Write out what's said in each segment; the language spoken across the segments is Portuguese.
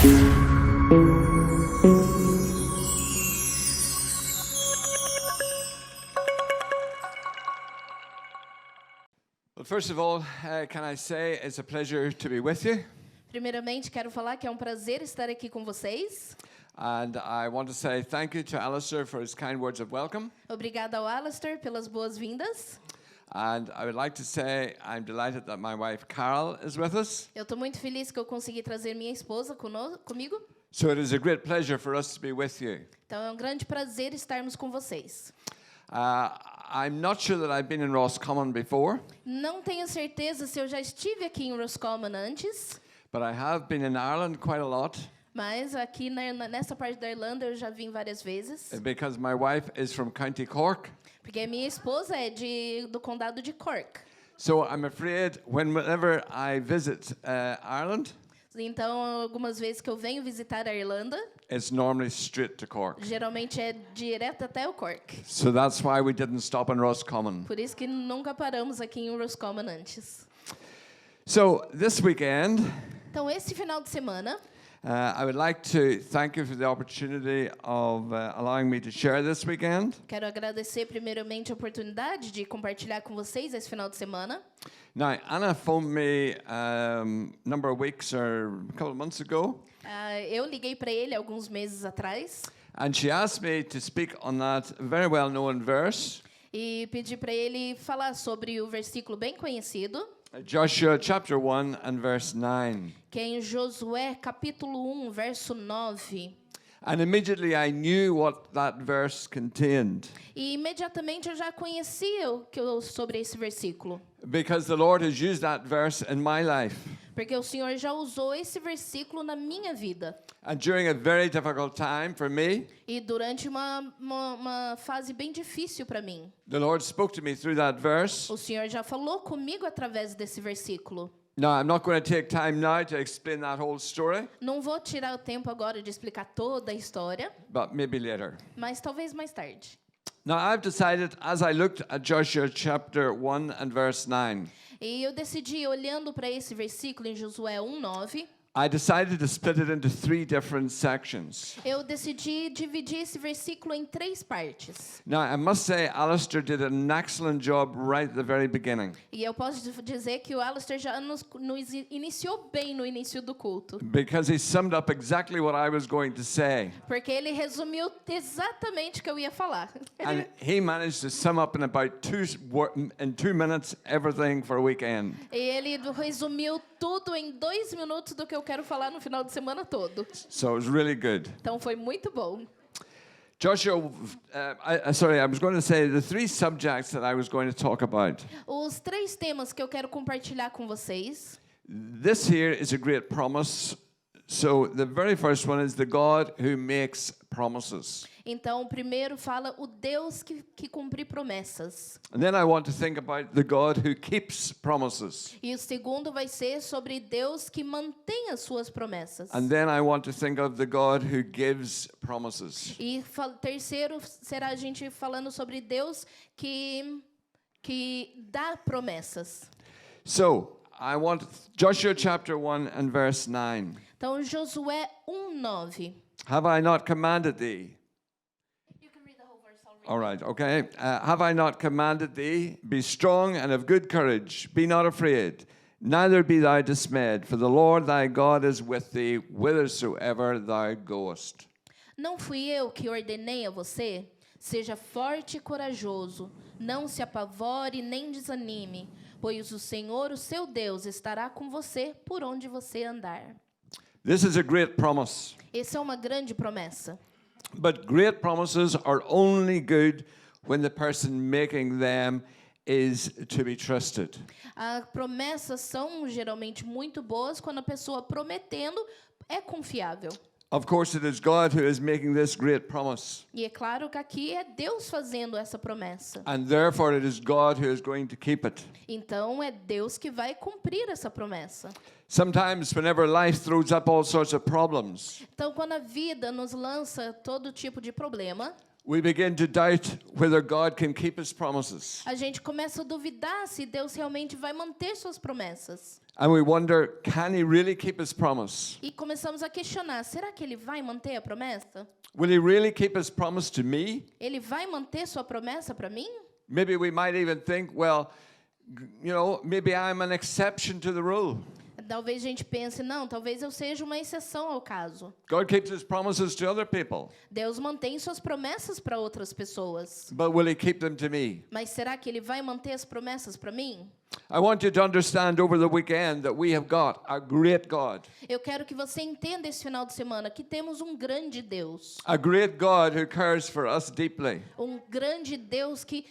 Well, first of all, can I say it's a pleasure to be with you? Primeiramente, quero falar que é um prazer estar aqui com vocês. And I want to say thank you to Alistair for his kind words of welcome. Obrigada ao Alistair pelas boas-vindas. And I would like to say I'm delighted that my wife Carol is with us. Eu estou muito feliz que eu consegui trazer minha esposa comigo. So it is a great pleasure for us to be with you. Então é um grande prazer estarmos com vocês. I'm not sure that I've been in Roscommon before. Não tenho certeza se eu já estive aqui em Roscommon antes, But I have been in Ireland quite a lot. mas aqui nessa parte da Irlanda eu já vim várias vezes. Because my wife is from County Cork. Porque a minha esposa é do condado de Cork. So I'm afraid whenever I visit Ireland, Então, algumas vezes que eu venho visitar a Irlanda, it's normally straight to Cork. geralmente é direto até o Cork. So that's why we didn't stop in Roscommon. Por isso que nunca paramos aqui em Roscommon antes. So this weekend, Então, esse final de semana, I would like to thank you for the opportunity of allowing me to share this weekend. quero agradecer primeiramente a oportunidade de compartilhar com vocês esse final de semana. Now, Anna phoned me a number of weeks or a couple of months ago, Eu liguei para ele alguns meses atrás and she asked me to speak on that very well-known verse, e pedi para ele falar sobre o versículo bem conhecido, Joshua chapter 1 and verse 9. que é em Josué capítulo 1, verso 9. And immediately I knew what that verse contained, E imediatamente eu já conhecia sobre esse versículo, because the Lord has used that verse in my life. porque o Senhor já usou esse versículo na minha vida. And during a very difficult time for me, E durante uma fase bem difícil para mim, the Lord spoke to me through that verse. o Senhor já falou comigo através desse versículo. Now, I'm not going to take time now to explain that whole story, Não vou tirar o tempo agora de explicar toda a história, but maybe later. mas talvez mais tarde. Now, I've decided, as I looked at Joshua chapter 1 and verse 9, E eu decidi, olhando para esse versículo em Josué 1:9, I decided to split it into 3 different sections. eu decidi dividir esse versículo em 3 partes. Now, I must say, Alistair did an excellent job right at the very beginning, E eu posso dizer que o Alistair já nos iniciou bem no início do culto, because he summed up exactly what I was going to say. porque ele resumiu exatamente o que eu ia falar. And he managed to sum up in about 2 minutes everything for a weekend. E ele resumiu tudo em 2 minutos do que eu quero falar no final de semana todo. So it was really good. Então foi muito bom. Joshua, I was going to say the 3 subjects that I was going to talk about. Os 3 temas que eu quero compartilhar com vocês. This here is a great promise. So the very first one is the God who makes promises. Então, o primeiro fala o Deus que cumpre promessas. And then I want to think about the God who keeps promises. E o segundo vai ser sobre Deus que mantém as suas promessas. And then I want to think of the God who gives promises. E terceiro será a gente falando sobre Deus que dá promessas. So, I want Joshua chapter 1 and verse 9. Então, Josué 1:9. Have I not commanded thee? You can read the whole verse, I'll read. All right, okay. Have I not commanded thee? Be strong and of good courage. Be not afraid, neither be thou dismayed, for the Lord thy God is with thee whithersoever thou goest. Não fui eu que ordenei a você? Seja forte e corajoso. Não se apavore nem desanime, pois o Senhor, o seu Deus, estará com você por onde você andar. This is a great promise. Essa é uma grande promessa. But great promises are only good when the person making them is to be trusted. As promessas são geralmente muito boas quando a pessoa prometendo é confiável. Of course, it is God who is making this great promise. E é claro que aqui é Deus fazendo essa promessa. And therefore, it is God who is going to keep it. Então é Deus que vai cumprir essa promessa. Sometimes, whenever life throws up all sorts of problems, Então, quando a vida nos lança todo tipo de problema, we begin to doubt whether God can keep his promises. a gente começa a duvidar se Deus realmente vai manter suas promessas. And we wonder, can he really keep his promise? E começamos a questionar, será que ele vai manter a promessa? Will he really keep his promise to me? Ele vai manter sua promessa para mim? Maybe we might even think, well, maybe I'm an exception to the rule. Talvez a gente pense, não, talvez eu seja uma exceção ao caso. God keeps his promises to other people, Deus mantém suas promessas para outras pessoas. but will he keep them to me? Mas será que ele vai manter as promessas para mim? I want you to understand over the weekend that we have got a great God. Eu quero que você entenda esse final de semana que temos um grande Deus. A great God who cares for us deeply. Um grande Deus que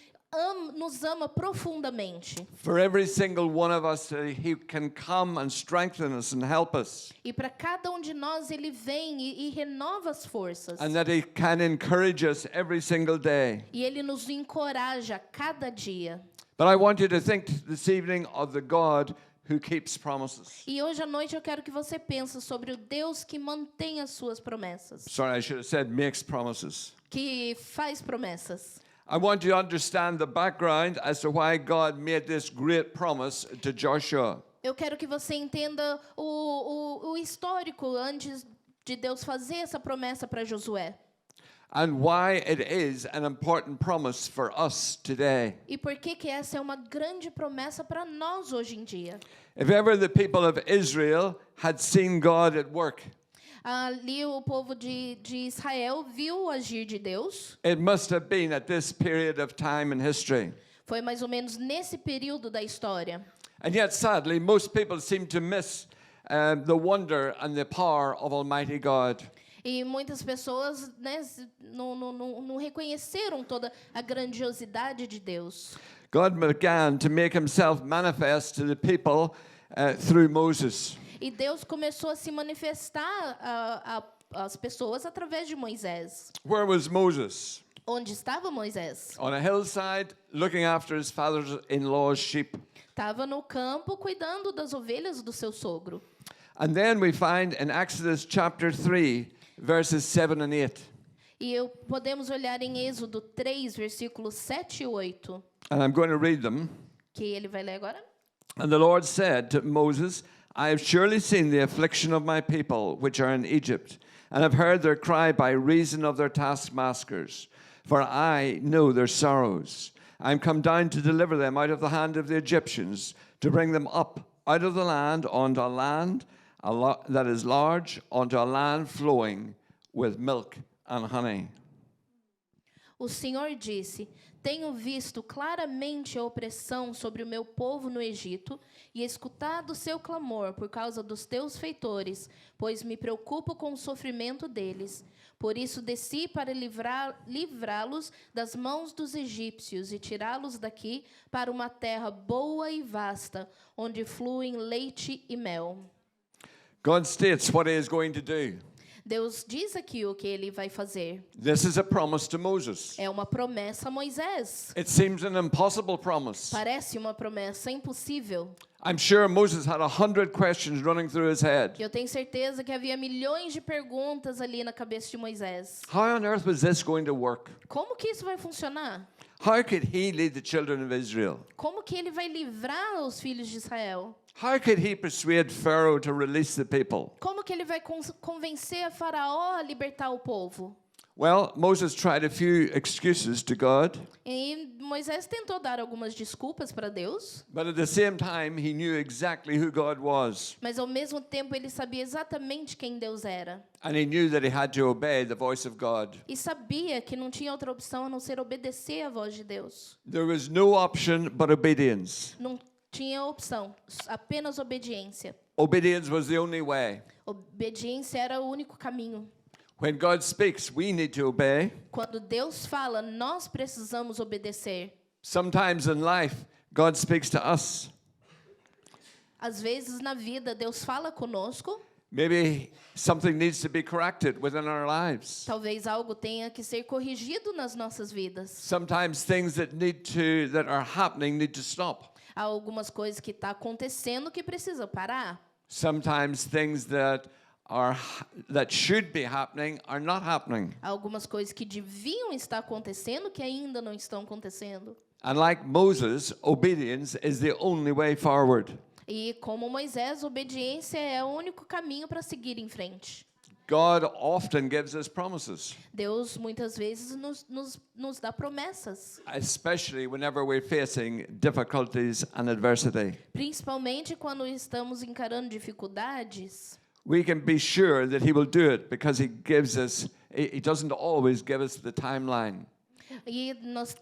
nos ama profundamente. For every single one of us, he can come and strengthen us and help us. E para cada de nós ele vem e renova as forças. And that he can encourage us every single day. E ele nos encoraja a cada dia. But I want you to think this evening of the God who keeps promises. E hoje à noite eu quero que você pense sobre o Deus que mantém as suas promessas. Sorry, I should have said makes promises. Que faz promessas. I want you to understand the background as to why God made this great promise to Joshua. Eu quero que você entenda o histórico antes de Deus fazer essa promessa para Josué. And why it is an important promise for us today. E por que essa é uma grande promessa para nós hoje em dia? If ever the people of Israel had seen God at work, Ali o povo de Israel viu o agir de Deus. it must have been at this period of time in history. Foi mais ou menos nesse período da história. And yet, sadly, most people seem to miss the wonder and the power of Almighty God. E muitas pessoas, né, não reconheceram toda a grandiosidade de Deus. God began to make himself manifest to the people through Moses. E Deus começou a se manifestar às pessoas através de Moisés. Where was Moses? Onde estava Moisés? On a hillside, looking after his father-in-law's sheep. Estava no campo cuidando das ovelhas do seu sogro. And then we find in Exodus chapter 3, verses 7 and 8. E podemos olhar em Êxodo 3, versículos 7 e 8. And I'm going to read them. Que ele vai ler agora. And the Lord said to Moses, I have surely seen the affliction of my people, which are in Egypt, and have heard their cry by reason of their taskmasters. For I know their sorrows. I am come down to deliver them out of the hand of the Egyptians, to bring them up out of the land onto a land that is large, onto a land flowing with milk and honey. O Senhor disse: Tenho visto claramente a opressão sobre o meu povo no Egito e escutado o seu clamor por causa dos teus feitores, pois me preocupo com o sofrimento deles. Por isso desci para livrá-los das mãos dos egípcios e tirá-los daqui para uma terra boa e vasta, onde fluem leite e mel. God states what he is going to do. Deus diz aqui o que ele vai fazer. This is a promise to Moses. É uma promessa a Moisés. It seems an impossible promise. Parece uma promessa impossível. I'm sure Moses had 100 questions running through his head. Eu tenho certeza que havia milhões de perguntas ali na cabeça de Moisés. How on earth was this going to work? Como que isso vai funcionar? How could he lead the children of Israel? Como que ele vai livrar os filhos de Israel? How could he persuade Pharaoh to release the people? Como que ele vai convencer a Faraó a libertar o povo? Well, Moses tried a few excuses to God, E Moisés tentou dar algumas desculpas para Deus, but at the same time, he knew exactly who God was, mas ao mesmo tempo ele sabia exatamente quem Deus era. and he knew that he had to obey the voice of God. E sabia que não tinha outra opção a não ser obedecer à voz de Deus. There was no option but obedience. Não tinha opção, apenas obediência. Obedience was the only way. Obediência era o único caminho. When God speaks, we need to obey. Quando Deus fala, nós precisamos obedecer. Sometimes in life, God speaks to us. Às vezes na vida, Deus fala conosco. Maybe something needs to be corrected within our lives. Talvez algo tenha que ser corrigido nas nossas vidas. Sometimes things that are happening need to stop. Há algumas coisas que estão acontecendo que precisam parar. Sometimes things that that should be happening are not happening. Algumas coisas que deviam estar acontecendo que ainda não estão acontecendo. And like Moses, obedience is the only way forward. E como Moisés, obediência é o único caminho para seguir em frente. God often gives us promises, Deus muitas vezes nos dá promessas, especially whenever we're facing difficulties and adversity. principalmente quando estamos encarando dificuldades. We can be sure that He will do it because He gives us, He doesn't always give us the timeline. E nós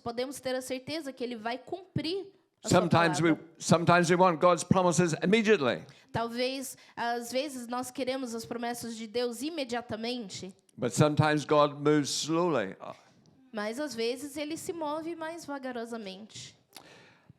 podemos ter a certeza que Ele vai cumprir a sua palavra. Sometimes we want God's promises immediately. Talvez, às vezes, nós queremos as promessas de Deus imediatamente, But sometimes God moves slowly. mas às vezes Ele se move mais vagarosamente.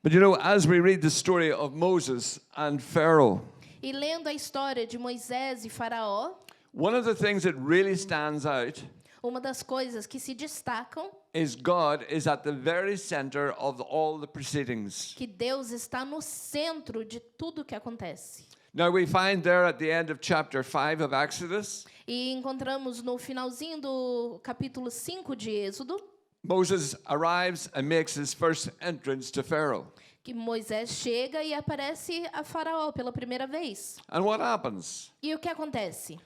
But you know, as we read the story of Moses and Pharaoh, E lendo a história de Moisés e Faraó, one of the things that really stands out uma das coisas que se destacam is God is at the very center of all the proceedings. que Deus está no centro de tudo que acontece. Now we find there at the end of chapter 5 of Exodus, E encontramos no finalzinho do capítulo 5 de Êxodo, Moses arrives and makes his first entrance to Pharaoh. que Moisés chega e aparece a Faraó pela primeira vez. And what happens? E o que acontece?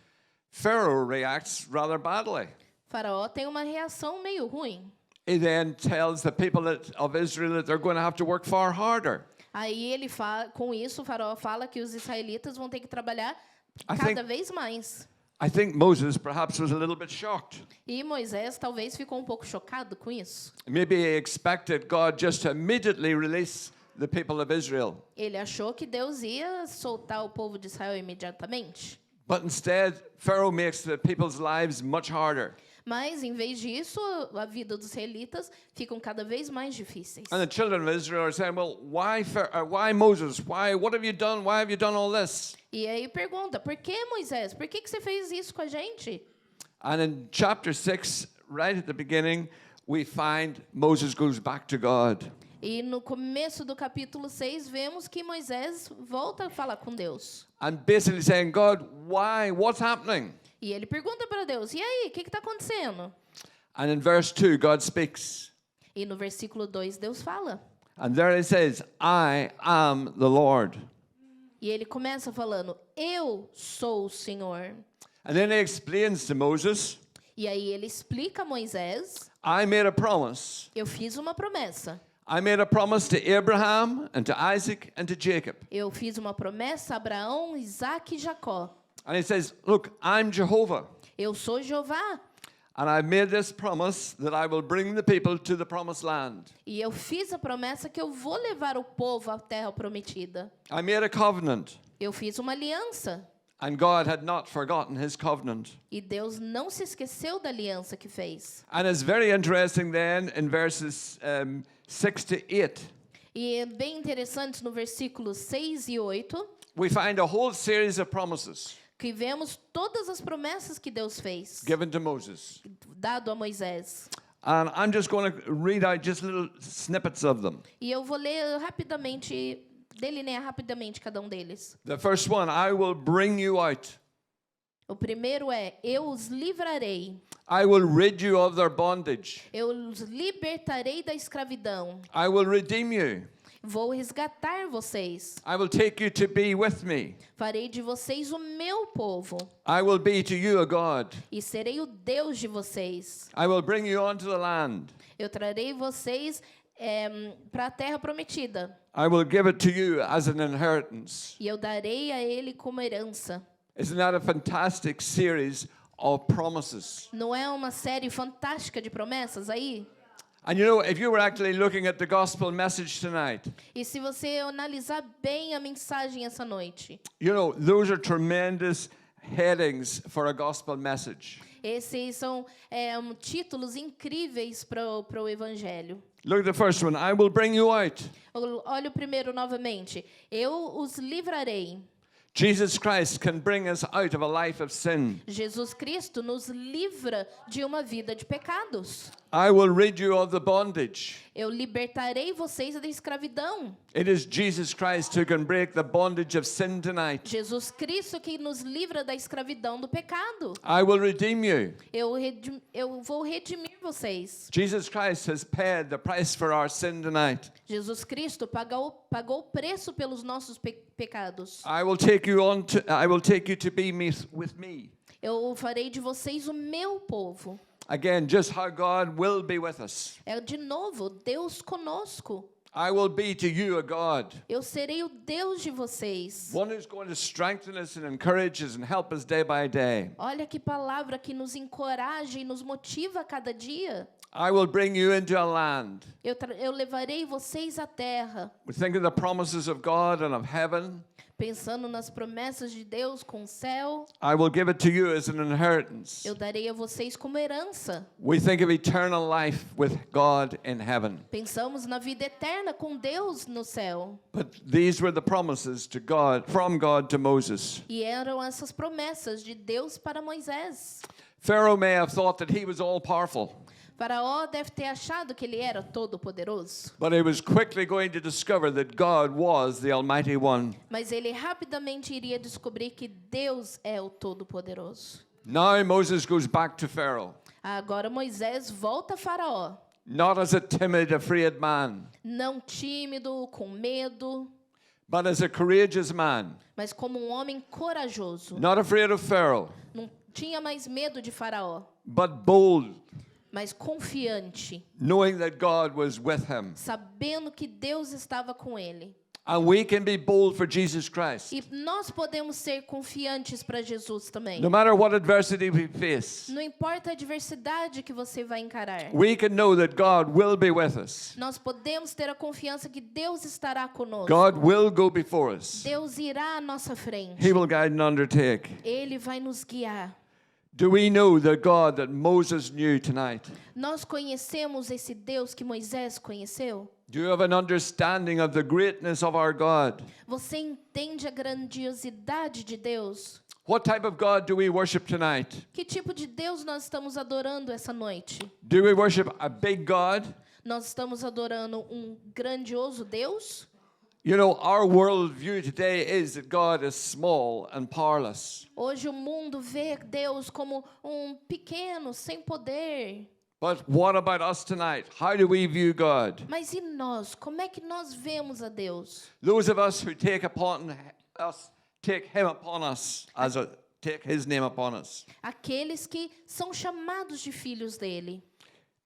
Pharaoh reacts rather badly. Faraó tem uma reação meio ruim. He then tells the people of Israel that they're going to have to work far harder. Aí ele fala, com isso, o Faraó fala que os israelitas vão ter que trabalhar I cada think- vez mais. I think Moses perhaps was a little bit shocked. E Moisés talvez ficou um pouco chocado com isso. Maybe he expected God just to immediately release the people of Israel. Ele achou que Deus ia soltar o povo de Israel imediatamente. But instead, Pharaoh makes the people's lives much harder. Mas, em vez disso, a vida dos israelitas ficam cada vez mais difíceis. And the children of Israel are saying, well, why Moses? What have you done? Why have you done all this? E aí pergunta, por que Moisés? Por que você fez isso com a gente? And in chapter 6, right at the beginning, we find Moses goes back to God. E no começo do capítulo 6, vemos que Moisés volta a falar com Deus. And basically saying, God, why? What's happening? E ele pergunta para Deus, e aí, o que está acontecendo? And in verse 2, God speaks. E no versículo 2, Deus fala. And there it says, I am the Lord. E ele começa falando, eu sou o Senhor. And then he explains to Moses, E aí ele explica a Moisés, I made a promise. eu fiz uma promessa. I made a promise to Abraham and to Isaac and to Jacob. Eu fiz uma promessa a Abraão, Isaac e Jacó. And he says, look, I'm Jehovah. Eu sou Jeová. And I've made this promise that I will bring the people to the promised land. E eu fiz a promessa que eu vou levar o povo à terra prometida. I made a covenant. Eu fiz uma aliança. And God had not forgotten his covenant. E Deus não se esqueceu da aliança que fez. And it's very interesting then in verses 6 to 8. E é bem interessante no versículo 6 e 8, We find a whole series of promises que vemos todas as promessas que Deus fez, given to Moses. dado a Moisés. And I'm just going to read out just little snippets of them. E eu vou ler rapidamente, delinear rapidamente cada um deles. The first one, I will bring you out. O primeiro é, eu os livrarei. I will rid you of their bondage. Eu os libertarei da escravidão. I will redeem you. Vou resgatar vocês. I will take you to be with me. Farei de vocês o meu povo. I will be to you a God. E serei o Deus de vocês. I will bring you onto the land. Eu trarei vocês para a terra prometida. I will give it to you as an inheritance. E eu darei a ele como herança. Isn't that a fantastic series of promises? Não é uma série fantástica de promessas aí? And you know, if you were actually looking at the gospel message tonight, E se você analisar bem a mensagem essa noite, you know, those are tremendous headings for a gospel message. esses são títulos incríveis para o Evangelho. Look at the first one. I will bring you out. Olha o primeiro novamente. Eu os livrarei. Jesus Christ can bring us out of a life of sin. Jesus Cristo nos livra de uma vida de pecados. I will rid you of the bondage. Eu libertarei vocês da escravidão. It is Jesus Christ who can break the bondage of sin tonight. Jesus Cristo que nos livra da escravidão do pecado. I will redeem you. Eu vou redimir vocês. Jesus Christ has paid the price for our sin tonight. Jesus Cristo pagou o preço pelos nossos pecados. I will take you to be with me. Eu farei de vocês o meu povo. Again, just how God will be with us. É de novo, Deus conosco. I will be to you a God. Eu serei o Deus de vocês. One who's going to strengthen us and encourage us and help us day by day. Olha que palavra que nos encoraja e nos motiva a cada dia. I will bring you into a land. Eu levarei vocês à terra. We think of the promises of God and of heaven. Pensando nas promessas de Deus com o céu. I will give it to you as an inheritance. Eu darei a vocês como herança. We think of eternal life with God in heaven. Pensamos na vida eterna com Deus no céu. But these were the promises to God, from God to Moses. E eram essas promessas de Deus para Moisés. Pharaoh may have thought that he was all powerful. Faraó deve ter achado que ele era todo-poderoso. But he was quickly going to discover that God was the Almighty One. Mas ele rapidamente iria descobrir que Deus é o todo-poderoso. Now Moses goes back to Pharaoh. Agora Moisés volta a Faraó. Not as a timid, afraid man, Não tímido, com medo, but as a courageous man. mas como um homem corajoso. Not afraid of Pharaoh, Não tinha mais medo de Faraó, but bold, mas confiante, knowing that God was with him. sabendo que Deus estava com ele. And we can be bold for Jesus Christ. E nós podemos ser confiantes para Jesus também. No matter what adversity we face, Não importa a adversidade que você vai encarar. we can know that God will be with us. Nós podemos ter a confiança que Deus estará conosco. God will go before us. Deus irá à nossa frente. He will guide and undertake. Ele vai nos guiar. Do we know the God that Moses knew tonight? Nós conhecemos esse Deus que Moisés conheceu? Do you have an understanding of the greatness of our God? Você entende a grandiosidade de Deus? What type of God do we worship tonight? Que tipo de Deus nós estamos adorando essa noite? Do we worship a big God? Nós estamos adorando um grandioso Deus? You know, our worldview today is that God is small and powerless. Hoje o mundo vê Deus como um pequeno, sem poder. But what about us tonight? How do we view God? Mas e nós? Como é que nós vemos a Deus? Those of us who take Him upon us, take His name upon us. Aqueles que são chamados de filhos dele.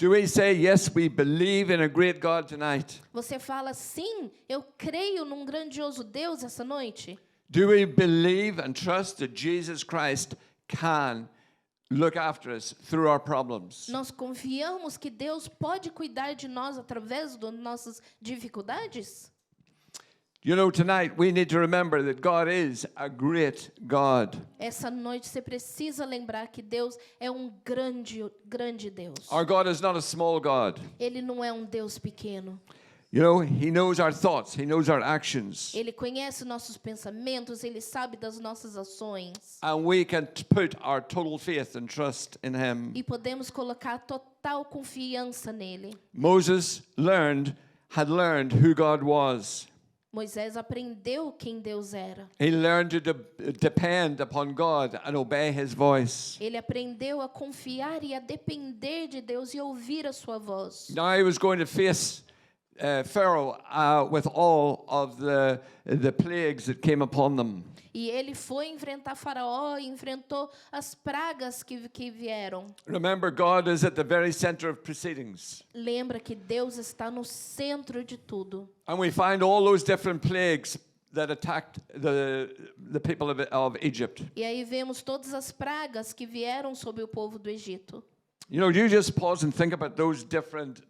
Do we say, yes, we believe in a great God tonight? Você fala, sim, eu creio num grandioso Deus essa noite? Do we believe and trust that Jesus Christ can look after us through our problems? Nós confiamos que Deus pode cuidar de nós através das nossas dificuldades? You know, tonight we need to remember that God is a great God. Essa noite você precisa lembrar que Deus é um grande Deus. Our God is not a small God. Ele não é um Deus pequeno. You know, He knows our thoughts. He knows our actions. Ele conhece nossos pensamentos, Ele sabe das nossas ações. And we can put our total faith and trust in Him. E podemos colocar total confiança nele. Moses had learned who God was. Moisés aprendeu quem Deus era. He learned to depend upon God and obey His voice. Ele aprendeu a confiar e a depender de Deus e ouvir a sua voz. Now he was going to face Pharaoh with all of the plagues that came upon them. E ele foi enfrentar Faraó e enfrentou as pragas que vieram. Remember, God is at the very center of proceedings. Lembra que Deus está no centro de tudo. And we find all those different plagues that attacked the people of Egypt. E aí vemos todas as pragas que vieram sobre o povo do Egito. You know, you just pause and think about those different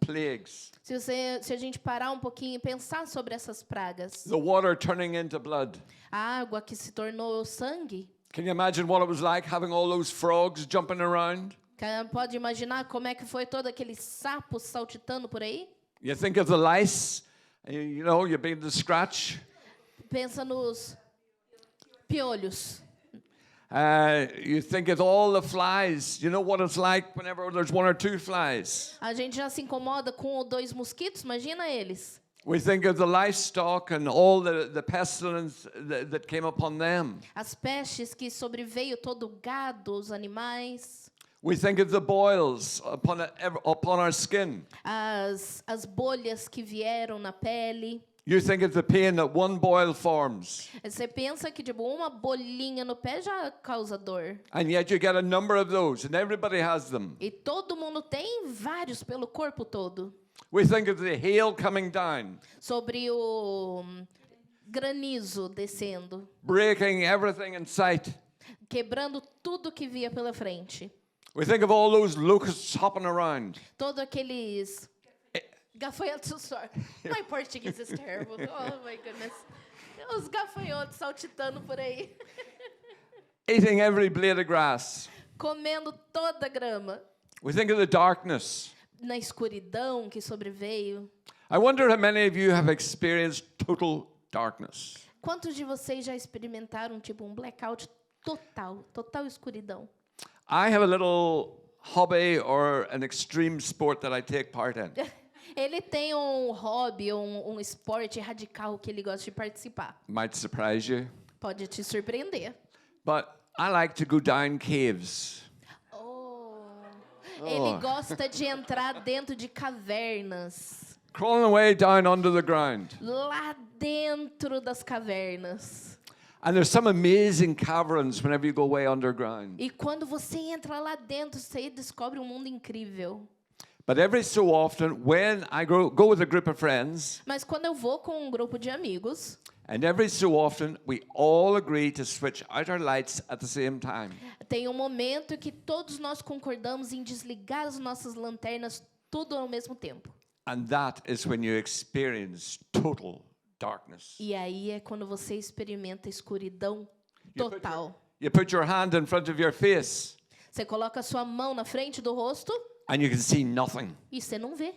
plagues. Se a gente parar um pouquinho e pensar sobre essas pragas. The water turning into blood. A água que se tornou sangue. Can you imagine what it was like having all those frogs jumping around? Pode imaginar como é que foi todo aquele sapo saltitando por aí? You think of the lice, you know, you begin to scratch. Pensa nos piolhos. You think of all the flies. You know what it's like whenever there's one or two flies. A gente já se incomoda com 1 ou 2 mosquitos, imagina eles. We think of the livestock and all the pestilence that came upon them. As pestes que sobreveio todo o gado, os animais. We think of the boils upon our skin. As bolhas que vieram na pele. You think of the pain that one boil forms. Você pensa que tipo uma bolinha no pé já causa dor. And yet you get a number of those, and everybody has them. E todo mundo tem vários pelo corpo todo. We think of the hail coming down. Sobre o granizo descendo. Breaking everything in sight. Quebrando tudo que via pela frente. We think of all those locusts hopping around. Todos aqueles gafanhotos. Sorry, my Portuguese is terrible. Oh my goodness. Os gafanhotos saltitando por aí. Eating every blade of grass. Comendo toda a grama. We think of the darkness. Na escuridão que sobreveio. I wonder how many of you have experienced total darkness. Quantos de vocês já experimentaram tipo blackout total escuridão? I have a little hobby or an extreme sport that I take part in. Ele tem hobby, esporte radical que ele gosta de participar. Might surprise you. Pode te surpreender. But I like to go down caves. Ele gosta de entrar dentro de cavernas. Crawling away down under the ground. Lá dentro das cavernas. And there's some amazing caverns whenever you go way underground. E quando você entra lá dentro, você descobre um mundo incrível. But every so often, when I go with a group of friends, Mas quando eu vou com grupo de amigos, and every so often we all agree to switch out our lights at the same time. tem momento que todos nós concordamos em desligar as nossas lanternas tudo ao mesmo tempo. And that is when you experience total darkness. E aí é quando você experimenta escuridão total. You put your hand in front of your face, Você coloca a sua mão na frente do rosto and you can see nothing. e você não vê.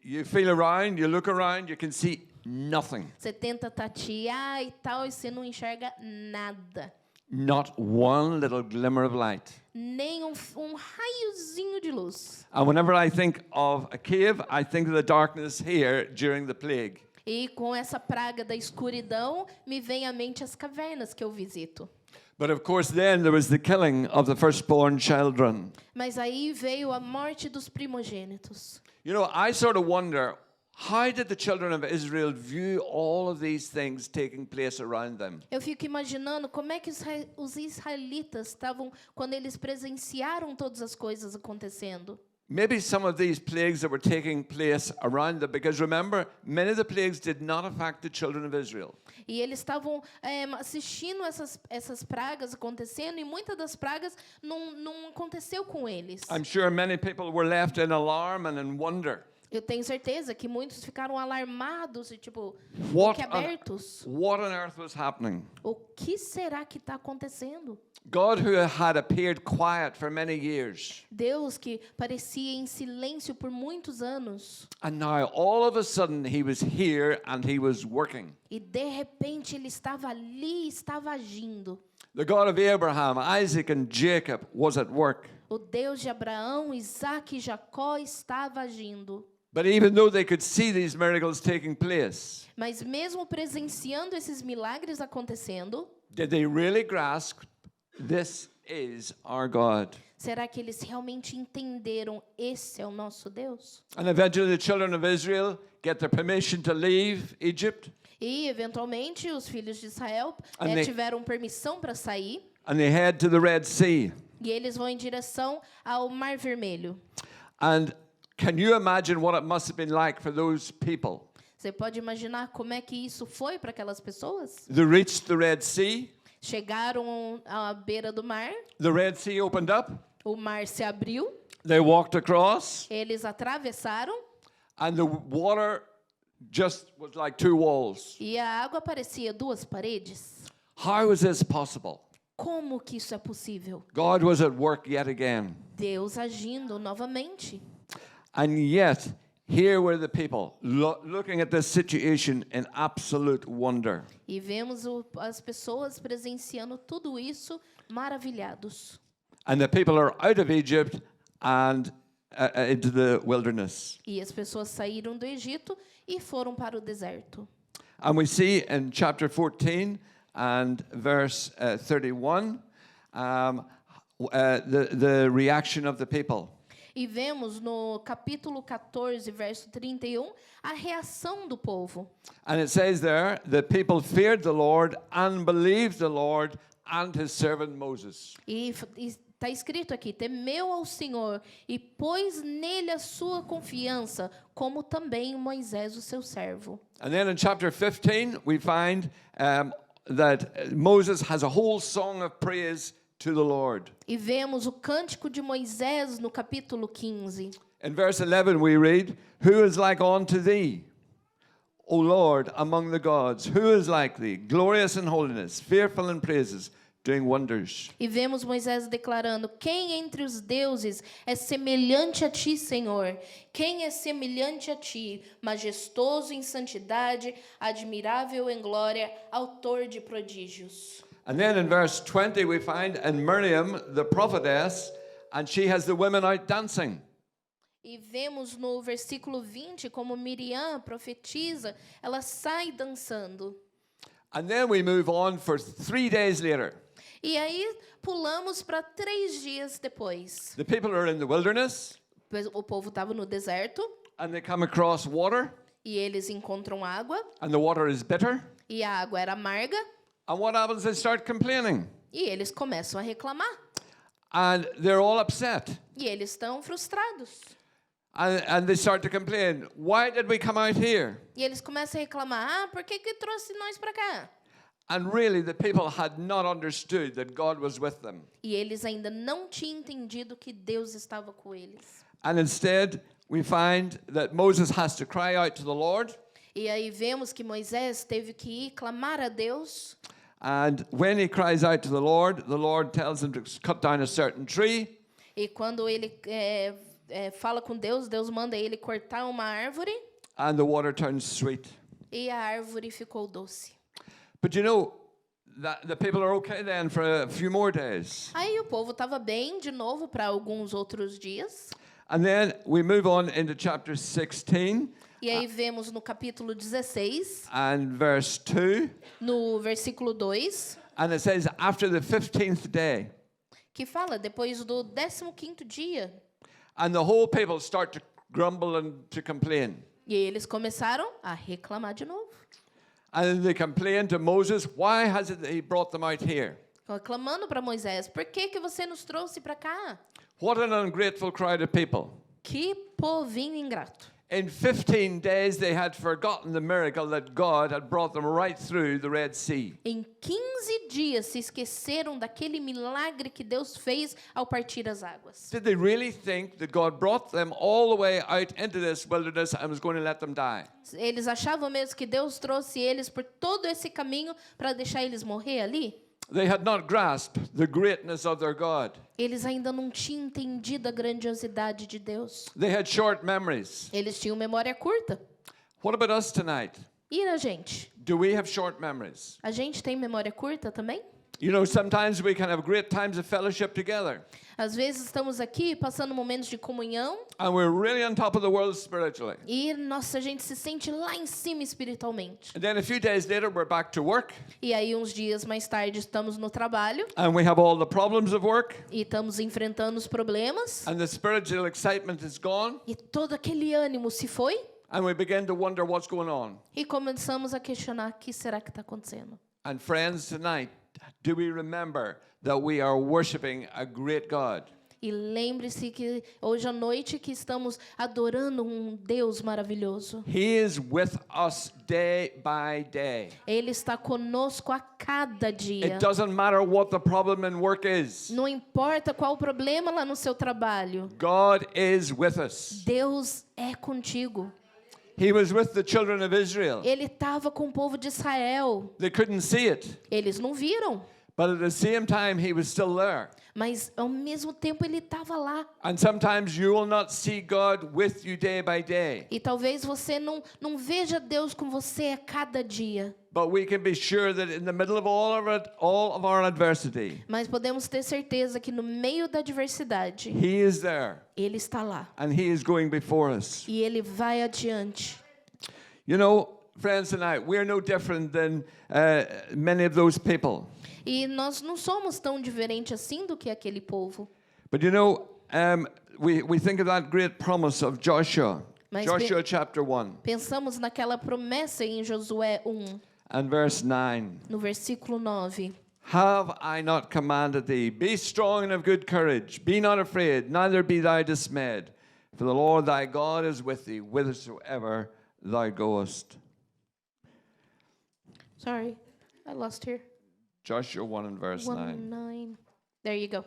You feel around, you look around, you can see nothing. Você tenta tatear e tal e você não enxerga nada. Not one little glimmer of light. Nem raiozinho de luz. And whenever I think of a cave, I think of the darkness here during the plague. E com essa praga da escuridão, me vem à mente as cavernas que eu visito. But of course then there was the killing of the firstborn children. Mas aí veio a morte dos primogênitos. You know, I sort of wonder, how did the children of Israel view all of these things taking place around them? Eu fico imaginando como é que os israelitas estavam quando eles presenciaram todas as coisas acontecendo. Maybe some of these plagues that were taking place around them, because remember, many of the plagues did not affect the children of Israel. E eles estavam assistindo essas pragas acontecendo e muitas das pragas não aconteceu com eles. I'm sure many people were left in alarm and in wonder. Eu tenho certeza que muitos ficaram alarmados e tipo boquiabertos. What on earth was happening? O que será que está acontecendo? God, who had appeared quiet for many years, Deus que parecia em silêncio por muitos anos. and now all of a sudden he was here and he was working. E de repente ele estava ali, estava agindo. The God of Abraham, Isaac, and Jacob was at work. O Deus de Abraão, Isaac e Jacó estava agindo. But even though they could see these miracles taking place, Mas mesmo presenciando esses milagres acontecendo, did they really grasp this is our God? será que eles realmente entenderam esse é o nosso Deus? And eventually the children of Israel get their permission to leave Egypt, E eventualmente os filhos de Israel tiveram permissão para sair and they head to the Red Sea. e eles vão em direção ao Mar Vermelho. And can you imagine what it must have been like for those people? Você pode imaginar como é que isso foi para aquelas pessoas? They reached the Red Sea. Chegaram à beira do mar, The Red Sea opened up. o mar se abriu, They walked across, eles atravessaram and the water just was like two walls. e a água parecia 2 paredes. How was this possible? Como que isso é possível? God was at work yet again. Deus agindo novamente. And yet, here were the people looking at this situation in absolute wonder. E vemos as pessoas presenciando tudo isso maravilhados. And the people are out of Egypt and into the wilderness. E as pessoas saíram do Egito e foram para o deserto. And we see in chapter 14 and verse 31 the reaction of the people. E vemos no capítulo 14, verso 31, a reação do povo. And it says there, the people feared the Lord and believed the Lord and his servant Moses. E está escrito aqui, temeu ao Senhor e pôs nele a sua confiança, como também Moisés, o seu servo. And then in chapter 15, we find that Moses has a whole song of praise to the Lord. E vemos o cântico de Moisés no capítulo 15. In verse 11 we read, "Who is like unto thee, O Lord, among the gods? Who is like thee, glorious in holiness, fearful in praises, doing wonders?" E vemos Moisés declarando: quem entre os deuses é semelhante a ti, Senhor? Quem é semelhante a ti, majestoso em santidade, admirável em glória, autor de prodígios? And then in verse 20 we find, and Miriam, the prophetess, and she has the women out dancing. E vemos no versículo 20 como Miriam profetiza, ela sai dançando. And then we move on for 3 days later. E aí pulamos para 3 dias depois. The people are in the wilderness. O povo estava no deserto. And they come across water. E eles encontram água. And the water is bitter. E a água era amarga. And what happens? They start complaining. E eles começam a reclamar. And they're all upset. E eles estão frustrados. And they start to complain, why did we come out here? E eles começam a reclamar, por que trouxe nós para cá? And really the people had not understood that God was with them. E eles ainda não tinham entendido que Deus estava com eles. And instead we find that Moses has to cry out to the Lord. E aí vemos que Moisés teve que ir clamar a Deus. And when he cries out to the Lord tells him to cut down a certain tree. E quando ele fala com Deus, Deus manda ele cortar uma árvore. And the water turns sweet. E a árvore ficou doce. But you know, that the people are okay then for a few more days. Aí o povo estava bem de novo para alguns outros dias. And then we move on into chapter 16. E aí vemos no capítulo 16, and verse 2. no versículo 2, And it says, after the 15th day. que fala depois do 15º dia. And the whole people start to grumble and to complain. E eles começaram a reclamar de novo. And they complain to Moses, why has it that he brought them out here? Clamando para Moisés, por que você nos trouxe para cá? What an ungrateful crowd of people. Que povinho ingrato. In 15 days they had forgotten the miracle that God had brought them right through the Red Sea. Em 15 dias se esqueceram daquele milagre que Deus fez ao partir as águas. Did they really think that God brought them all the way out into this wilderness and was going to let them die? Eles achavam mesmo que Deus trouxe eles por todo esse caminho para deixar eles morrer ali? They had not grasped the greatness of their God. Eles ainda não tinham entendido a grandiosidade de Deus. They had short memories. Eles tinham memória curta. What about us tonight? E a gente? Do we have short memories? A gente tem memória curta também? You know, sometimes we can have great times of fellowship together. Às vezes estamos aqui passando momentos de comunhão. And we're really on top of the world spiritually. E nossa, a gente se sente lá em cima espiritualmente. And then a few days later we're back to work. E aí uns dias mais tarde estamos no trabalho. And we have all the problems of work. E estamos enfrentando os problemas. And the spiritual excitement is gone. E todo aquele ânimo se foi. And we begin to wonder what's going on. E começamos a questionar o que será que está acontecendo. And friends, tonight, do we remember that we are worshiping a great God? E lembre-se que hoje à noite que estamos adorando Deus maravilhoso. He is with us day by day. Ele está conosco a cada dia. It doesn't matter what the problem in work is. Não importa qual o problema lá no seu trabalho. God is with us. Deus é contigo. He was with the children of Israel. Ele estava com o povo de Israel. They couldn't see it. Eles não viram. But at the same time, he was still there. Mas ao mesmo tempo ele estava lá. And sometimes you will not see God with you day by day. E talvez você não veja Deus com você a cada dia. But we can be sure that in the middle of all of our adversity, Mas podemos ter certeza que no meio da adversidade, he is there Ele está lá. and he is going before us. E Ele vai adiante. You know, friends tonight, we're no different than many of those people. E nós não somos tão diferentes assim do que aquele povo. But you know, we think of that great promise of Joshua. Mas Joshua chapter 1 Pensamos naquela promessa em Josué 1, and verse 9. no versículo 9. Have I not commanded thee? Be strong and of good courage. Be not afraid, neither be thou dismayed. For the Lord thy God is with thee, whithersoever thou goest. Sorry, I lost here. Joshua 1 and verse 9. 9. There you go.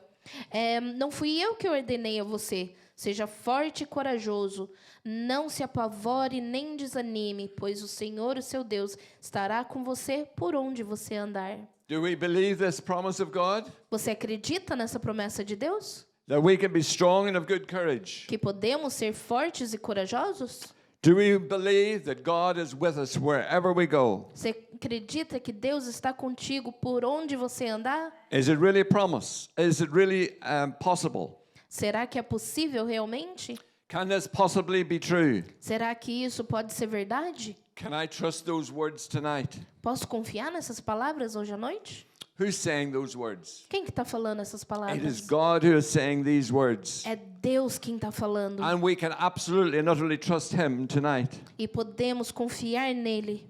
Não fui eu que ordenei a você. Seja forte e corajoso. Não se apavore nem desanime, pois o Senhor, o seu Deus, estará com você por onde você andar. Do we believe this promise of God? Você acredita nessa promessa de Deus? That we can be strong and of good courage? Que podemos ser fortes e corajosos? Do we believe that God is with us wherever we go? Você acredita que Deus está contigo por onde você andar? Is it really a promise? Is it really possible? Será que é possível realmente? Can this possibly be true? Será que isso pode ser verdade? Can I trust those words tonight? Posso confiar nessas palavras hoje à noite? Who's saying those words? Quem que está falando essas It is palavras? God who is saying these words. É Deus quem está falando. And we can absolutely and utterly trust Him tonight. E podemos confiar nele.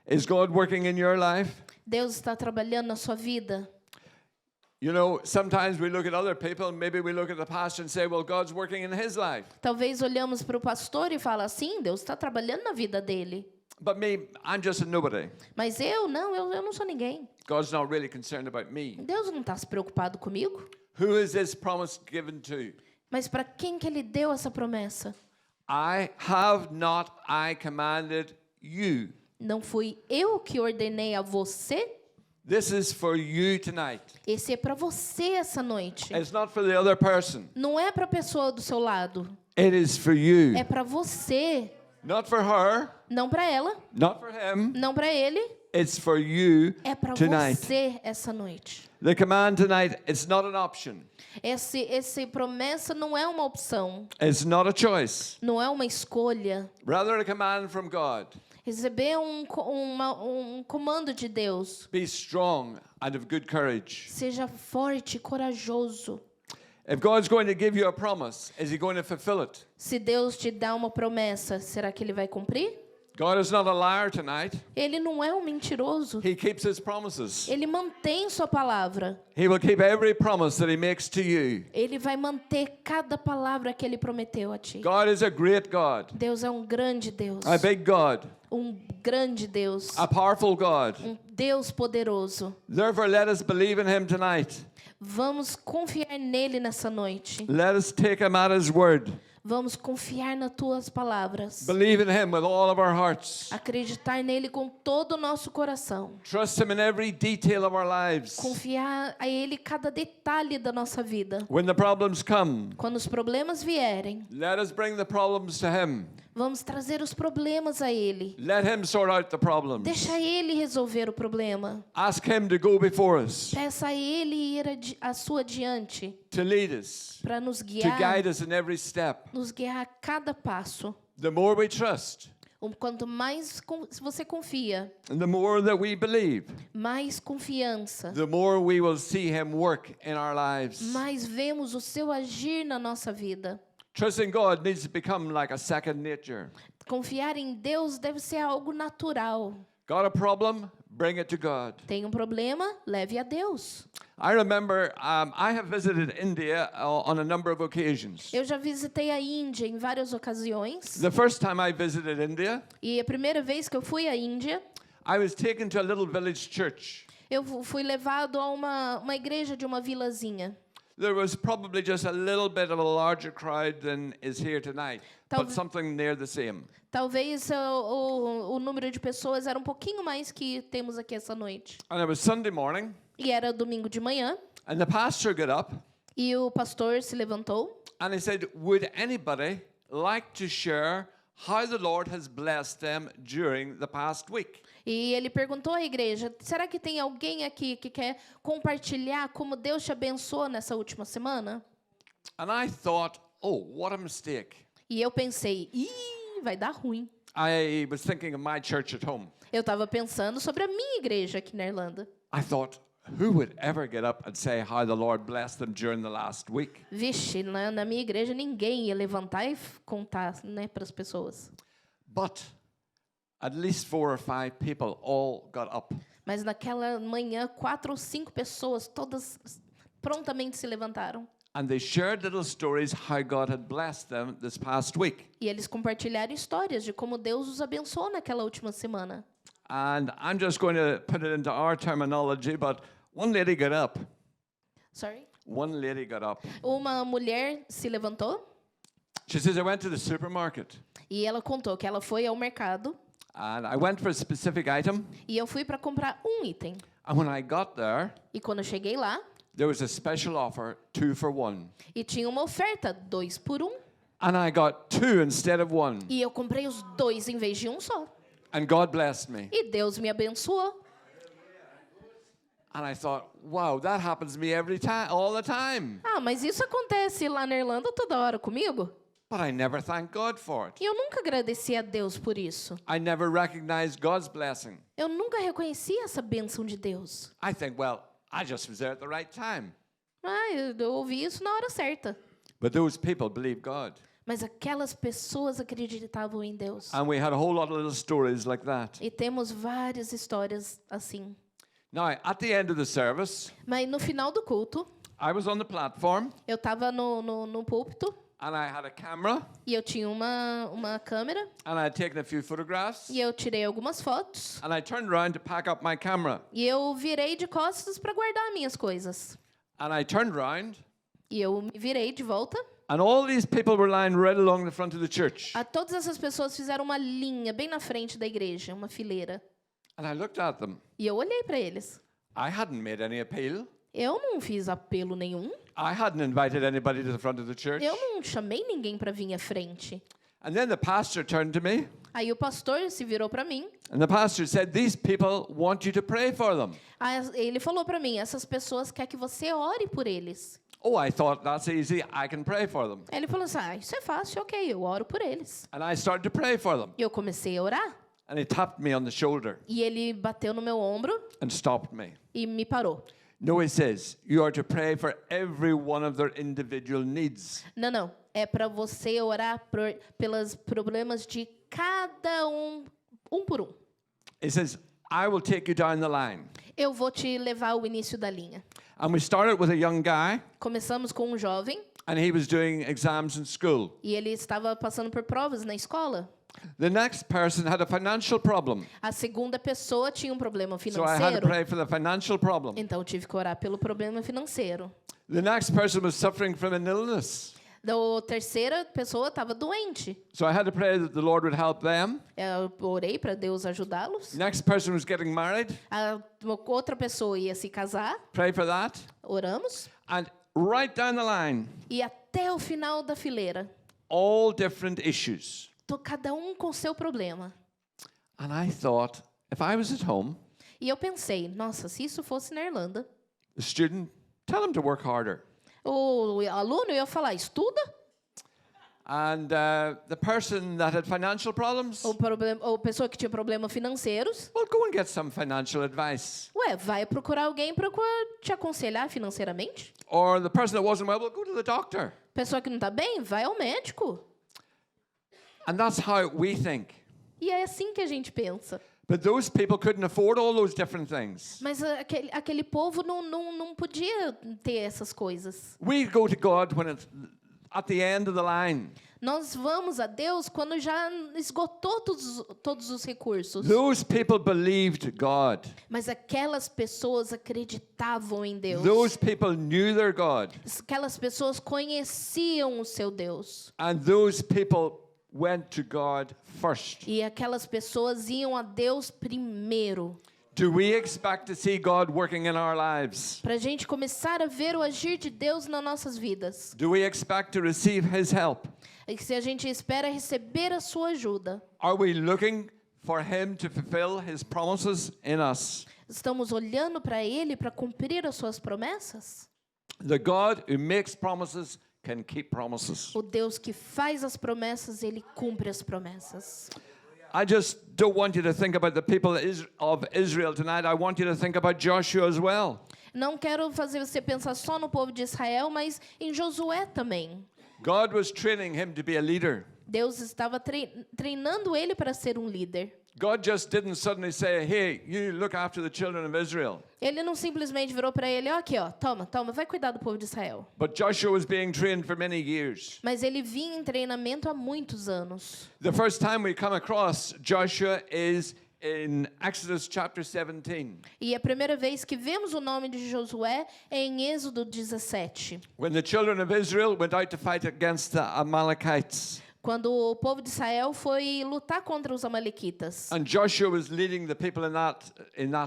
Is God working in your life? Deus está trabalhando na sua vida. You know, sometimes we look at other people, and maybe we look at the pastor and say, well, God's working in his life. Talvez olhamos para o pastor e fala assim, Deus está trabalhando na vida dele. But me, I'm just a nobody. Mas eu não sou ninguém. God's not really concerned about me. Deus não está se preocupado comigo. Who is this promise given to? Mas para quem que ele deu essa promessa? I have not I commanded you. Não fui eu que ordenei a você? This is for you tonight. Esse é para você essa noite. It's not for the other person. Não é para a pessoa do seu lado. It is for you. É para você. Not for her, Não para ela, not for him. não para ele. It's for you É para tonight. você essa noite. The command tonight, it's not an option. Esse promessa não é uma opção. It's not a choice. Não é uma escolha. Rather a command from God. Receber um comando de Deus. Be strong and of good courage. Seja forte e corajoso. If God's going to give you a promise, is He going to fulfill it? Se Deus te dá uma promessa, será que Ele vai cumprir? God is not a liar tonight. Ele não é um mentiroso. He keeps His promises. Ele mantém sua palavra. He will keep every promise that He makes to you. Ele vai manter cada palavra que Ele prometeu a ti. God is a great God, Deus é um grande Deus. a big God, Um grande Deus. a powerful God. Um Deus poderoso. Therefore, let us believe in Him tonight. Vamos confiar nele nessa noite. Let us take Him at His word. Vamos confiar nas tuas palavras. Believe in Him with all of our hearts. Acreditar nele com todo o nosso coração. Trust Him in every detail of our lives. Confiar a ele cada detalhe da nossa vida. When the problems come, Quando os problemas vierem, let us bring the problems to Him. vamos trazer os problemas a ele. Let Him sort out the problems. Deixa ele resolver o problema. Ask Him to go before us, Peça a ele ir a sua adiante to lead us, para nos to guiar, guide us in every step. nos guiar a cada passo. The more we trust, Quanto mais você confia, and the more that we believe, mais confiança, the more we will see Him work in our lives. mais vemos o seu agir na nossa vida. Trusting God needs to become like a second nature. Confiar em Deus deve ser algo natural. Got a problem? Bring it to God. Tem um problema? Leve a Deus. I remember I have visited India on a number of occasions. Eu já visitei a Índia em várias ocasiões. The first time I visited India, E a primeira vez que eu fui à Índia, I was taken to a little village church. eu fui levado a uma igreja de uma vilazinha. There was probably just a little bit of a larger crowd than is here tonight, but something near the same. Talvez o número de pessoas era um pouquinho mais que temos aqui essa noite. And it was Sunday morning, E era domingo de manhã. And the pastor got up E o pastor se levantou. and he said, would anybody like to share how the Lord has blessed them during the past week? E ele perguntou à igreja, será que tem alguém aqui que quer compartilhar como Deus te abençoou nessa última semana? And I thought, oh, what a mistake. E eu pensei, vai dar ruim. I was thinking of my church at home. Eu estava pensando sobre a minha igreja aqui na Irlanda. I thought, who would ever get up and say how the Lord blessed them during the last week? Vixe, na minha igreja ninguém ia levantar e contar, né, para as pessoas. But at least 4 or 5 people all got up. Mas naquela manhã, 4 ou 5 pessoas, todas prontamente se levantaram. And they shared little stories how God had blessed them this past week. E eles compartilharam histórias de como Deus os abençoou naquela última semana. And I'm just going to put it into our terminology, but one lady got up. Sorry? One lady got up. Uma mulher se levantou She says, I went to the supermarket e ela contou que ela foi ao mercado and I went for a specific item. e eu fui para comprar um item. And when I got there, E quando eu cheguei lá, there was a special offer, 2 for 1. e tinha uma oferta, 2 por 1. And I got 2 instead of 1. E eu comprei os 2 em vez de um só. And God blessed me. E Deus me abençoou. And I thought, wow, that happens to me every time, all the time. Ah, mas isso acontece lá na Irlanda toda hora comigo. But I never thank God for it. E eu nunca agradeci a Deus por isso. I never recognized God's blessing. Eu nunca reconheci essa bênção de Deus. I think, well, I just was there at the right time. Ah, eu ouvi isso na hora certa. But those people believe God. Mas aquelas pessoas acreditavam em Deus. And we had a whole lot of little stories like that. E temos várias histórias assim. Now, at the end of the service, Mas no final do culto, I was on the platform eu estava no púlpito and I had a camera e eu tinha uma câmera and I had taken a few photographs e eu tirei algumas fotos. and I turned around to pack up my camera. E eu virei de costas para guardar minhas coisas. And I turned around E eu me virei de volta. and all these people were lying right along the front of the church. Todas essas pessoas fizeram uma linha bem na frente da igreja, uma fileira. And I looked at them. E eu olhei para eles. I hadn't made any appeal. Eu não fiz apelo nenhum. I hadn't invited anybody to the front of the church. Eu não chamei ninguém para vir à frente. And then the pastor turned to me Aí o pastor se virou para mim. and the pastor said, these people want you to pray for them. Aí ele falou para mim, essas pessoas querem que você ore por eles. Oh, I thought, that's easy. I can pray for them. Aí ele falou assim, isso é fácil, ok, eu oro por eles. And I started to pray for them. E eu comecei a orar. And he tapped me on the shoulder E ele bateu no meu ombro and stopped me. e me parou. No, he says, you are to pray for every one of their individual needs. Não. É para você orar pelos problemas de cada um por um. He says, I will take you down the line. Eu vou te levar ao início da linha. And we started with a young guy, Começamos com um jovem and he was doing exams in school. e ele estava passando por provas na escola. The next person had a financial problem. A segunda pessoa tinha um problema So I had to financeiro. pray for the financial problem. Então eu tive que orar pelo problema financeiro. The next person was suffering from an illness. A terceira pessoa estava doente. So I had to pray that the Lord would help them. Eu orei para Deus ajudá-los. Next person was getting married. Uma outra pessoa ia se casar. Pray for that. Oramos. And right down the line, E até o final da fileira, all different issues. cada um com seu problema. And I thought, if I was at home, E eu pensei, nossa, se isso fosse na Irlanda, the student, tell him to work harder. o aluno ia falar, estuda. And the person that had financial problems, Ou pessoa que tinha problemas financeiros, well, go and get some financial advice. vai procurar alguém para te aconselhar financeiramente. Or the person that wasn't well, go to the doctor. Pessoa que não está bem, vai ao médico. And that's how we think. E é assim que a gente pensa. But those people couldn't afford all those different things. Mas aquele povo não podia ter essas coisas. We go to God when it's at the end of the line. Nós vamos a Deus quando já esgotou todos os recursos. Those people believed God. Mas aquelas pessoas acreditavam em Deus. Those people knew their God. Aquelas pessoas conheciam o seu Deus. And those people went to God first. E aquelas pessoas iam a Deus primeiro. Do we expect to see God working in our lives? Para a gente começar a ver o agir de Deus nas nossas vidas. Do we expect to receive His help? E se a gente espera receber a sua ajuda. Are we looking for Him to fulfill His promises in us? Estamos olhando para Ele para cumprir as suas promessas? The God who makes promises can keep promises. O Deus que faz as promessas, Ele cumpre as promessas. I just don't want you to think about the people of Israel tonight. I want you to think about Joshua as well. Não quero fazer você pensar só no povo de Israel, mas em Josué também. God was training him to be a leader. Deus estava treinando ele para ser um líder. God just didn't suddenly say, hey, you look after the children of Israel. Ele não simplesmente virou para ele, ó, aqui, ó, toma, vai cuidar do povo de Israel. But Joshua was being trained for many years. Mas ele vinha em treinamento há muitos anos. The first time we come across Joshua is in Exodus chapter 17. E a primeira vez que vemos o nome de Josué é em Êxodo 17. When the children of Israel went out to fight against the Amalekites. Quando o povo de Israel foi lutar contra os amalequitas. And Joshua was leading the people in that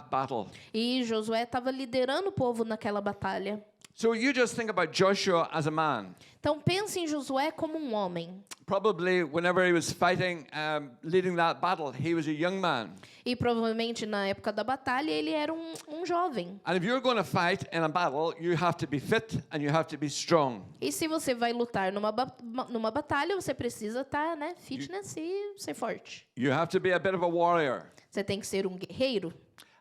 battle. E Josué estava liderando o povo naquela batalha. So you just think about Joshua as a man. Então pense em Josué como um homem. Probably whenever he was fighting, leading that battle, he was a young man. E provavelmente na época da batalha ele era um jovem. And if you're going to fight in a battle, you have to be fit and you have to be strong. E se você vai lutar numa batalha, você precisa estar, né, fitness e ser forte. You have to be a bit of a warrior. Você tem que ser um guerreiro.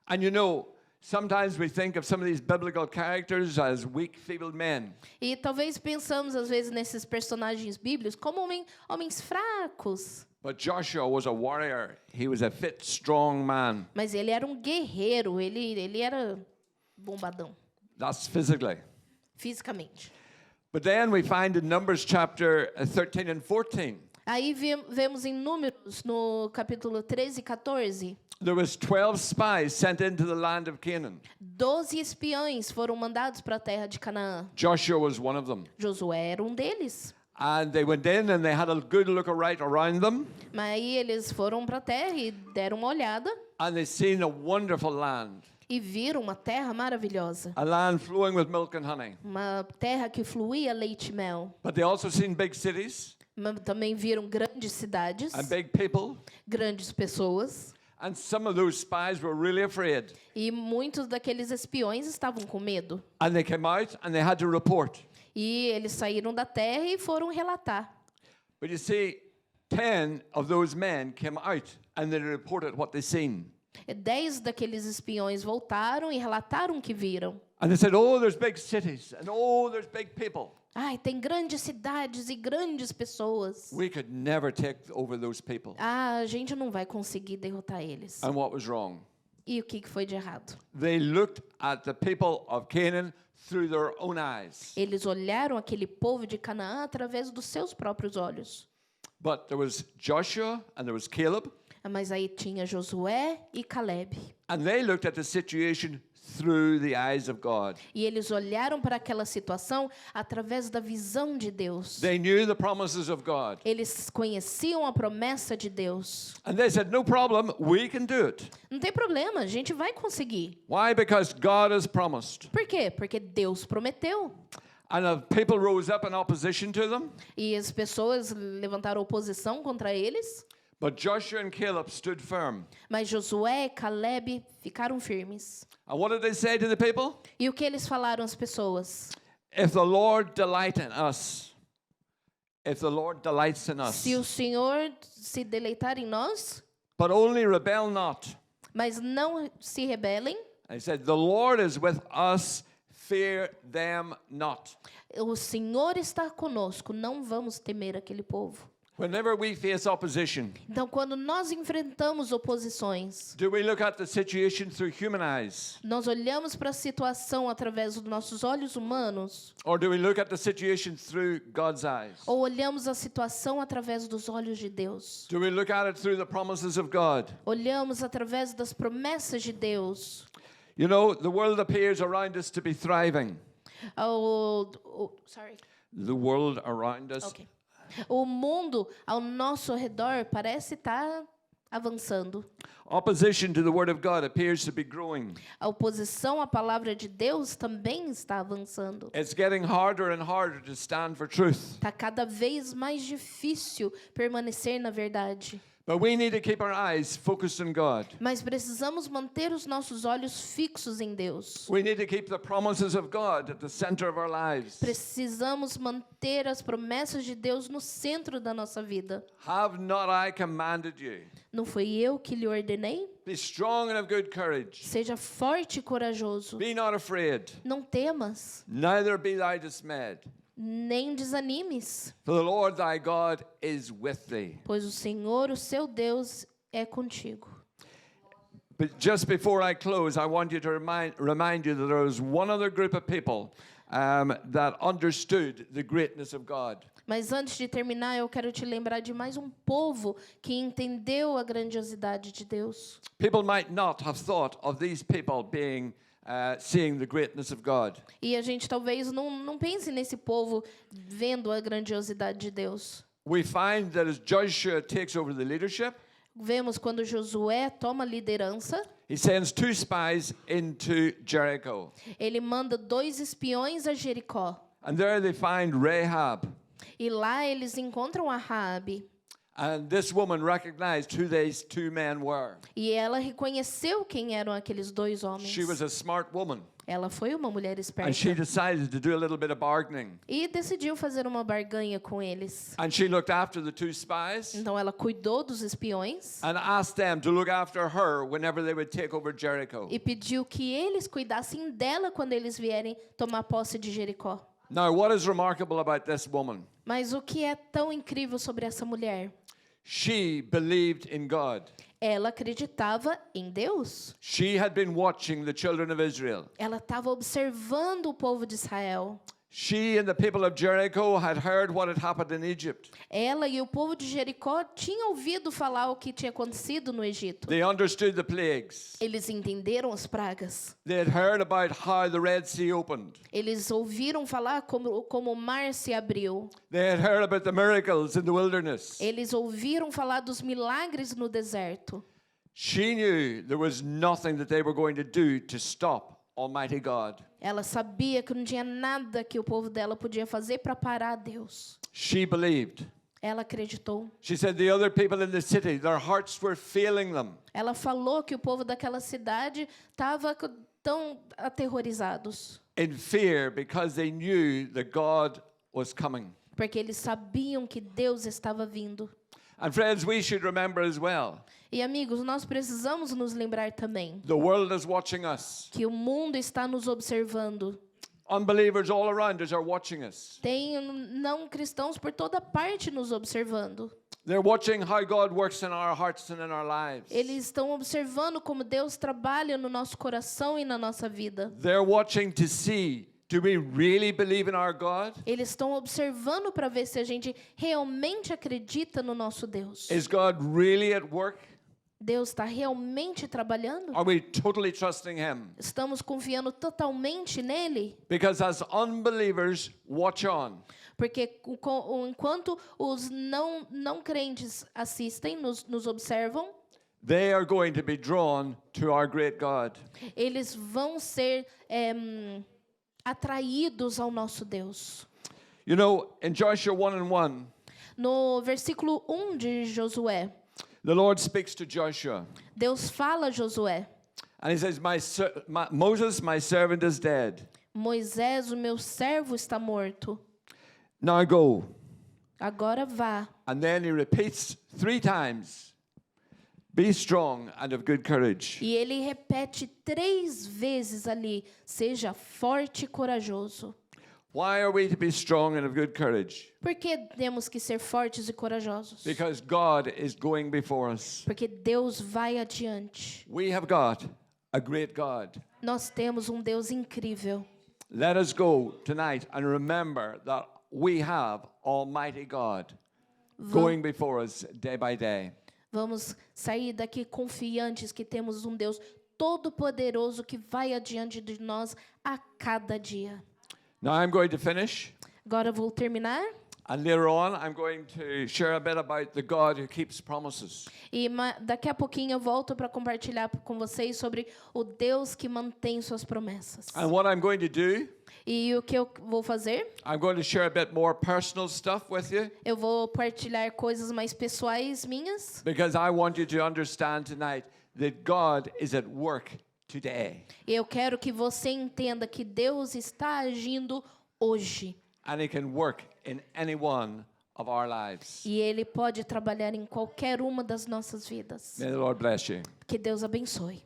And you know, sometimes we think of some of these biblical characters as weak, feeble men. E talvez pensamos às vezes nesses personagens bíblicos como homens fracos. But Joshua was a warrior. He was a fit, strong man. Mas ele era um guerreiro, ele era bombadão, That's physically. fisicamente. But then we find in Numbers chapter 13 and 14. Aí vemos em Números, no capítulo 13 e 14, There was 12 spies sent into the land of Canaan. 12 espiões foram mandados para a terra de Canaã. Joshua was one of them. Josué era um deles. And they went in and they had a good look around them. Mas aí eles foram para a terra e deram uma olhada And they seen a wonderful land. e viram uma terra maravilhosa. A land flowing with milk and honey. Uma terra que fluía leite e mel. But they also seen big cities Mas também viram grandes cidades, and big people. grandes pessoas. And some of those spies were really afraid. E muitos daqueles espiões estavam com medo. And they came out and they had to report. E eles saíram da terra e foram relatar. But you see, 10 of those men came out and they reported what they seen. 10 daqueles espiões voltaram e relataram o que viram. And they said, oh, there's big cities and oh, there's big people. Ai, tem grandes cidades e grandes pessoas. We could never take over those people. Ah, a gente não vai conseguir derrotar eles. And what was wrong? E o que foi de errado? They looked at the people of Canaan through their own eyes. Eles olharam aquele povo de Canaã através dos seus próprios olhos. But there was Joshua and there was Caleb. Mas aí tinha Josué e Caleb. And they looked at the situation through the eyes of God. E eles olharam para aquela situação através da visão de Deus. They knew the promises of God. Eles conheciam a promessa de Deus. And they said, no problem, we can do it. Não tem problema, a gente vai conseguir. Why? Because God has promised. Por quê? Porque Deus prometeu. And people rose up in opposition to them. E as pessoas levantaram oposição contra eles. But Joshua and Caleb stood firm. Mas Josué e Caleb ficaram firmes. And what did they say to the people? E o que eles falaram às pessoas? If the Lord delight in us, if the Lord delights in us, Se o Senhor se deleitar em nós, but only rebel not. mas não se rebelem, He said, the Lord is with us, fear them not. o Senhor está conosco, não vamos temer aquele povo. Whenever we face opposition, Então, quando nós enfrentamos oposições, do we look at the situation through human eyes? nós olhamos para a situação através dos nossos olhos humanos, Or do we look at the situation through God's eyes? ou olhamos a situação através dos olhos de Deus? Do we look at it through the promises of God? Olhamos através das promessas de Deus. You know, the world appears around us to be thriving. The world around us. Okay. O mundo ao nosso redor parece estar avançando. Opposition to the word of God appears to be growing. A oposição à palavra de Deus também está avançando. It's getting harder and harder to stand for truth. Está cada vez mais difícil permanecer na verdade. But we need to keep our eyes focused on God. Mas precisamos manter os nossos olhos fixos em Deus. We need to keep the promises of God at the center of our lives. Precisamos manter as promessas de Deus no centro da nossa vida. Have not I commanded you? Não foi eu que lhe ordenei? Be strong and of good courage. Seja forte e corajoso. Be not afraid, Não temas, neither be thou dismayed. nem desanimes, For the Lord thy God is with thee. pois o Senhor, o seu Deus, é contigo. But just before I close, I want you to remind you that there was one other group of people that understood the greatness of God. Mas antes de terminar, eu quero te lembrar de mais um povo que entendeu a grandiosidade de Deus. People might not have thought of these people being seeing the greatness of God. E a gente talvez não pense nesse povo vendo a grandiosidade de Deus. We find that as Joshua takes over the leadership, Vemos quando Josué toma liderança, he sends 2 spies into Jericho. ele manda 2 espiões a Jericó. And there they find Rahab. E lá eles encontram a Raabe. And this woman recognized who these 2 men were. E ela reconheceu quem eram aqueles 2 homens. She was a smart woman. Ela foi uma mulher esperta. And she decided to do a little bit of bargaining. E decidiu fazer uma barganha com eles. And she looked after the 2 spies Então ela cuidou dos espiões and asked them to look after her whenever they would take over Jericho. e pediu que eles cuidassem dela quando eles vierem tomar posse de Jericó. Now, what is remarkable about this woman? Mas o que é tão incrível sobre essa mulher? She believed in God. Ela acreditava em Deus. She had been watching the children of Israel. Ela estava observando o povo de Israel. She and the people of Jericho had heard what had happened in Egypt. Ela e o povo de Jericó tinham ouvido falar o que tinha acontecido no Egito. They understood the plagues. Eles entenderam as pragas. They had heard about how the Red Sea opened. Eles ouviram falar como o mar se abriu. They had heard about the miracles in the wilderness. Eles ouviram falar dos milagres no deserto. She knew there was nothing that they were going to do to stop Almighty God. Ela sabia que não tinha nada que o povo dela podia fazer para parar Deus. She believed. Ela acreditou. She said the other people in the city, their hearts were failing them. Ela falou que o povo daquela cidade estava tão aterrorizados. In fear because they knew that God was coming. Porque eles sabiam que Deus estava vindo. And friends, we should remember as well. E amigos, nós precisamos nos lembrar também The world is watching us. que o mundo está nos observando. Unbelievers all around us are watching us. Tem não cristãos por toda parte nos observando. They're watching how God works in our hearts and in our lives. Eles estão observando como Deus trabalha no nosso coração e na nossa vida. They're watching to see, do we really believe in our God? Eles estão observando para ver se a gente realmente acredita no nosso Deus. Is God really at work? Deus está realmente trabalhando? Are we totally trusting Him? Estamos confiando totalmente nele? Because as unbelievers watch on, Porque enquanto os não crentes assistem, nos observam, they are going to be drawn to our great God. eles vão ser atraídos ao nosso Deus. You know, in Joshua 1:1, No versículo 1 de Josué, the Lord speaks to Joshua. Deus fala a Josué: And He says, Moses, my servant, is dead. Moisés, o meu servo, está morto. Now go. Agora vá. And then He repeats 3 times, be strong and of good courage. E ele repete 3 vezes ali: seja forte e corajoso. Why are we to be strong and of good courage? Por que temos que ser fortes e corajosos? Because God is going before us. Porque Deus vai adiante. We have got a great God. Nós temos um Deus incrível. Let us go tonight and remember that we have Almighty God going before us day by day. Vamos sair daqui confiantes que temos um Deus todo-poderoso que vai adiante de nós a cada dia. Now I'm going to finish. Agora eu vou terminar. And later on, I'm going to share a bit about the God who keeps promises. E daqui a pouquinho eu volto para compartilhar com vocês sobre o Deus que mantém suas promessas. And what I'm going to do, E o que eu vou fazer? I'm going to share a bit more personal stuff with you, Eu vou partilhar coisas mais pessoais minhas, because I want you to understand tonight that God is at work today. e eu quero que você entenda que Deus está agindo hoje. And He can work in any one of our lives. E Ele pode trabalhar em qualquer uma das nossas vidas. May the Lord bless you. Que Deus abençoe.